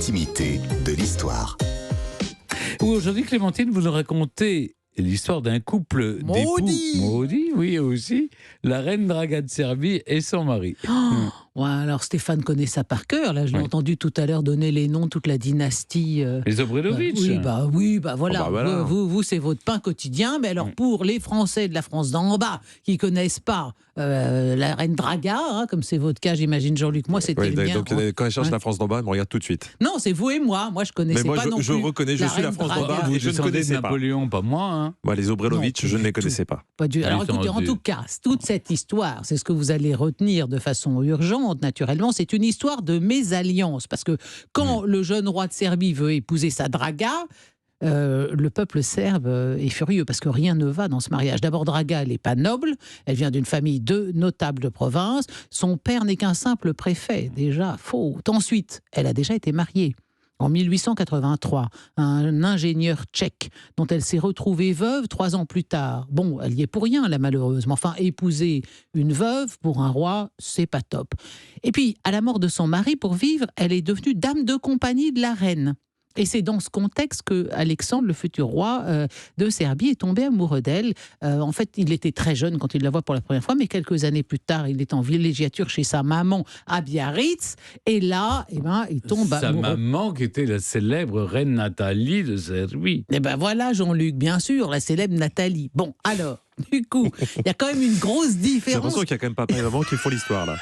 l'intimité de l'histoire. Aujourd'hui, Clémentine, vous nous racontez l'histoire d'un couple d'époux maudits, oui aussi, la reine Draga de Serbie et son mari. Ouais, alors Stéphane connaît ça par cœur. Là, je l'ai entendu tout à l'heure donner les noms de toute la dynastie. Les Obrenović. Oui, voilà. voilà. Vous, c'est votre pain quotidien. Mais alors, pour les Français de la France d'en bas qui connaissent pas la reine Draga, comme c'est votre cas, j'imagine, Jean-Luc. Moi, c'était le mien. Donc, quand elle cherche la France d'en bas, elle me regarde tout de suite. Non, c'est vous et moi. Moi, je connaissais Mais moi, pas non plus. je reconnais, je suis la France d'en bas Vous et je ne descendez de connaissais pas. Napoléon, pas moi. Hein. Moi, les Obrenović, je ne les connaissais pas. Alors écoutez, en tout cas, toute cette histoire, c'est ce que vous allez retenir de façon urgente, naturellement, c'est une histoire de mésalliance. Parce que quand le jeune roi de Serbie veut épouser sa Draga, le peuple serbe est furieux parce que rien ne va dans ce mariage. D'abord, Draga, elle n'est pas noble, elle vient d'une famille de notables de province, son père n'est qu'un simple préfet, déjà, faute. Ensuite, elle a déjà été mariée. En 1883, un ingénieur tchèque dont elle s'est retrouvée veuve 3 ans plus tard. Bon, elle y est pour rien, la malheureuse, mais enfin, épouser une veuve pour un roi, c'est pas top. Et puis, à la mort de son mari, pour vivre, elle est devenue dame de compagnie de la reine. Et c'est dans ce contexte que Alexandre, le futur roi de Serbie, est tombé amoureux d'elle. En fait, il était très jeune quand il la voit pour la première fois, mais quelques années plus tard, il est en villégiature chez sa maman à Biarritz. Et là, il tombe amoureux. Sa maman qui était la célèbre reine Nathalie de Serbie. Eh ben voilà, Jean-Luc, bien sûr, la célèbre Nathalie. Bon, alors, du coup, il y a quand même une grosse J'ai différence. l'impression qu'il y a quand même papa et maman qui font l'histoire, là.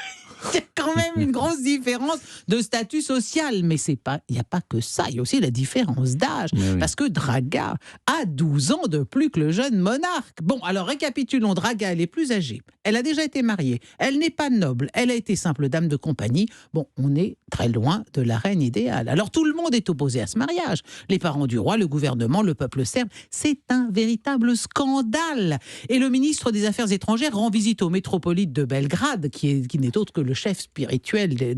Il y a quand même une grosse différence de statut social. Mais il n'y a pas que ça. Il y a aussi la différence d'âge. Oui. Parce que Draga a 12 ans de plus que le jeune monarque. Bon, alors récapitulons. Draga, elle est plus âgée. Elle a déjà été mariée. Elle n'est pas noble. Elle a été simple dame de compagnie. Bon, on est très loin de la reine idéale. Alors tout le monde est opposé à ce mariage. Les parents du roi, le gouvernement, le peuple serbe. C'est un véritable scandale. Et le ministre des Affaires étrangères rend visite au métropolite de Belgrade, qui n'est autre que le chef spirituel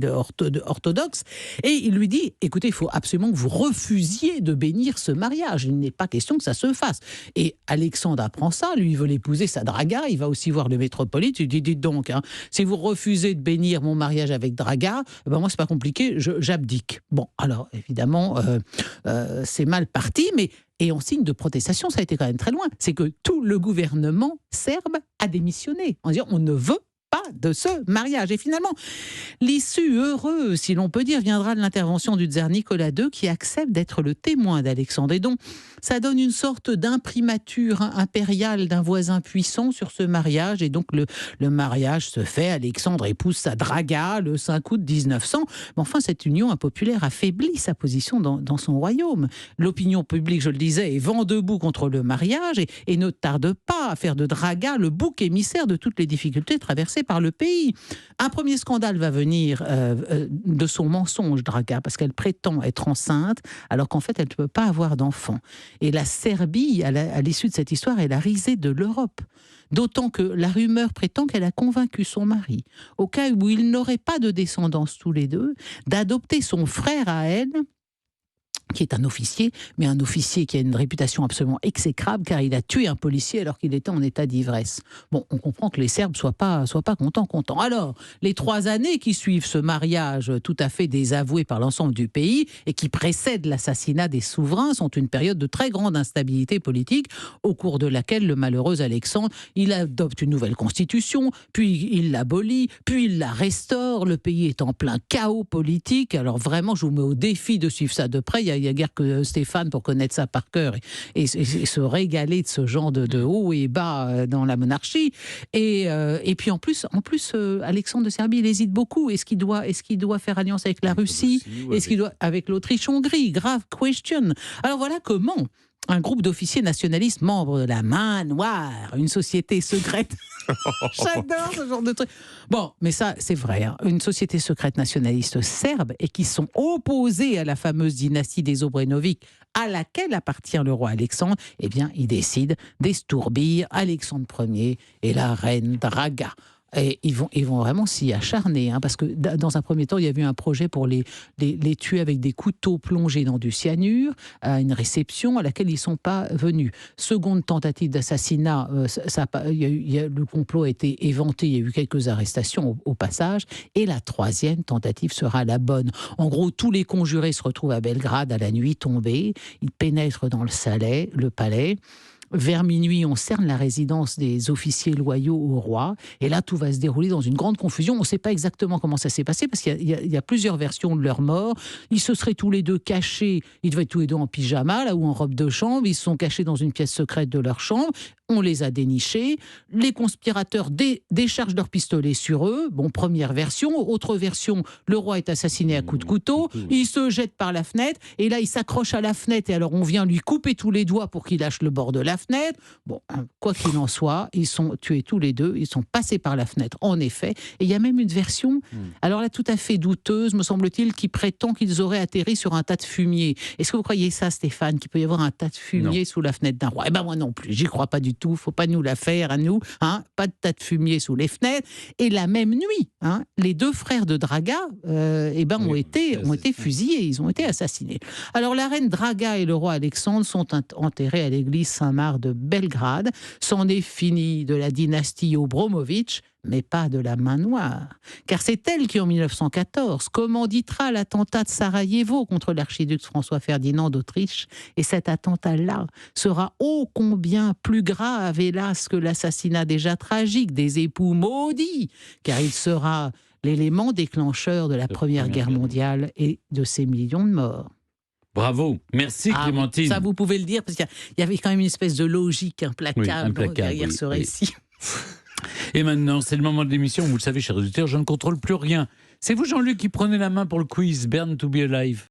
orthodoxe, et il lui dit, écoutez, il faut absolument que vous refusiez de bénir ce mariage, il n'est pas question que ça se fasse. Et Alexandre apprend ça, lui il veut l'épouser, sa Draga, il va aussi voir le métropolite, il dit, dites donc, si vous refusez de bénir mon mariage avec Draga, moi c'est pas compliqué, j'abdique. Bon, alors évidemment, c'est mal parti, mais et en signe de protestation, ça a été quand même très loin, c'est que tout le gouvernement serbe a démissionné, en disant, on ne veut pas de ce mariage. Et finalement, l'issue heureuse, si l'on peut dire, viendra de l'intervention du tsar Nicolas II qui accepte d'être le témoin d'Alexandre. Et donc, ça donne une sorte d'imprimature impériale d'un voisin puissant sur ce mariage. Et donc, le mariage se fait. Alexandre épouse sa Draga le 5 août 1900. Mais enfin, cette union impopulaire affaiblit sa position dans son royaume. L'opinion publique, je le disais, est vent debout contre le mariage et ne tarde pas à faire de Draga le bouc émissaire de toutes les difficultés traversées par le pays. Un premier scandale va venir de son mensonge, Draga, parce qu'elle prétend être enceinte, alors qu'en fait, elle ne peut pas avoir d'enfant. Et la Serbie, à l'issue de cette histoire, est la risée de l'Europe. D'autant que la rumeur prétend qu'elle a convaincu son mari, au cas où ils n'auraient pas de descendance tous les deux, d'adopter son frère à elle, qui est un officier, mais un officier qui a une réputation absolument exécrable, car il a tué un policier alors qu'il était en état d'ivresse. Bon, on comprend que les Serbes soient pas contents. Alors, les 3 années qui suivent ce mariage tout à fait désavoué par l'ensemble du pays et qui précèdent l'assassinat des souverains sont une période de très grande instabilité politique, au cours de laquelle le malheureux Alexandre, il adopte une nouvelle constitution, puis il l'abolit, puis il la restaure. Le pays est en plein chaos politique. Alors vraiment, je vous mets au défi de suivre ça de près. Il y a guère que Stéphane pour connaître ça par cœur et se régaler de ce genre de haut et bas dans la monarchie. Et puis en plus, Alexandre de Serbie, il hésite beaucoup. Est-ce qu'il doit faire alliance avec la Russie ? Est-ce qu'il doit avec l'Autriche-Hongrie ? Grave question. Alors voilà comment un groupe d'officiers nationalistes membres de la Main Noire, une société secrète. J'adore ce genre de truc. Bon, mais ça, c'est vrai. Une société secrète nationaliste serbe et qui sont opposés à la fameuse dynastie des Obrenović à laquelle appartient le roi Alexandre, eh bien, ils décident d'estourbir Alexandre Ier et la reine Draga. Et ils vont vraiment s'y acharner, parce que dans un premier temps, il y avait eu un projet pour les tuer avec des couteaux plongés dans du cyanure à une réception à laquelle ils ne sont pas venus. Seconde tentative d'assassinat, le complot a été éventé, il y a eu quelques arrestations au passage, et la troisième tentative sera la bonne. En gros, tous les conjurés se retrouvent à Belgrade à la nuit tombée, ils pénètrent dans le palais. Vers minuit, on cerne la résidence des officiers loyaux au roi. Et là, tout va se dérouler dans une grande confusion. On ne sait pas exactement comment ça s'est passé parce qu'il y a plusieurs versions de leur mort. Ils se seraient tous les deux cachés. Ils devaient être tous les deux en pyjama là, ou en robe de chambre. Ils se sont cachés dans une pièce secrète de leur chambre. On les a dénichés. Les conspirateurs déchargent leurs pistolets sur eux. Bon, première version. Autre version, le roi est assassiné à coups de couteau. Il se jette par la fenêtre. Et là, il s'accroche à la fenêtre. Et alors, on vient lui couper tous les doigts pour qu'il lâche le bord de la fenêtre. Bon, quoi qu'il en soit, ils sont tués tous les deux. Ils sont passés par la fenêtre, en effet. Et il y a même une version, alors là, tout à fait douteuse, me semble-t-il, qui prétend qu'ils auraient atterri sur un tas de fumier. Est-ce que vous croyez ça, Stéphane, qu'il peut y avoir un tas de fumier sous la fenêtre d'un roi? Eh ben moi non plus, j'y crois pas du tout. Faut pas nous la faire à nous. Pas de tas de fumier sous les fenêtres. Et la même nuit, les deux frères de Draga ont été fusillés. Ils ont été assassinés. Alors la reine Draga et le roi Alexandre sont enterrés à l'église Saint-Marc de Belgrade. C'en est fini de la dynastie Obromovic, mais pas de la main noire. Car c'est elle qui, en 1914, commanditera l'attentat de Sarajevo contre l'archiduc François-Ferdinand d'Autriche. Et cet attentat-là sera ô combien plus grave, hélas, que l'assassinat déjà tragique des époux maudits, car il sera l'élément déclencheur de la Première Guerre mondiale et de ces millions de morts. Bravo, merci Clémentine. Ça, vous pouvez le dire, parce qu'il y avait quand même une espèce de logique implacable, derrière ce récit. Et maintenant, c'est le moment de l'émission. Vous le savez, chers auditeurs, je ne contrôle plus rien. C'est vous, Jean-Luc, qui prenez la main pour le quiz Burn to be Alive.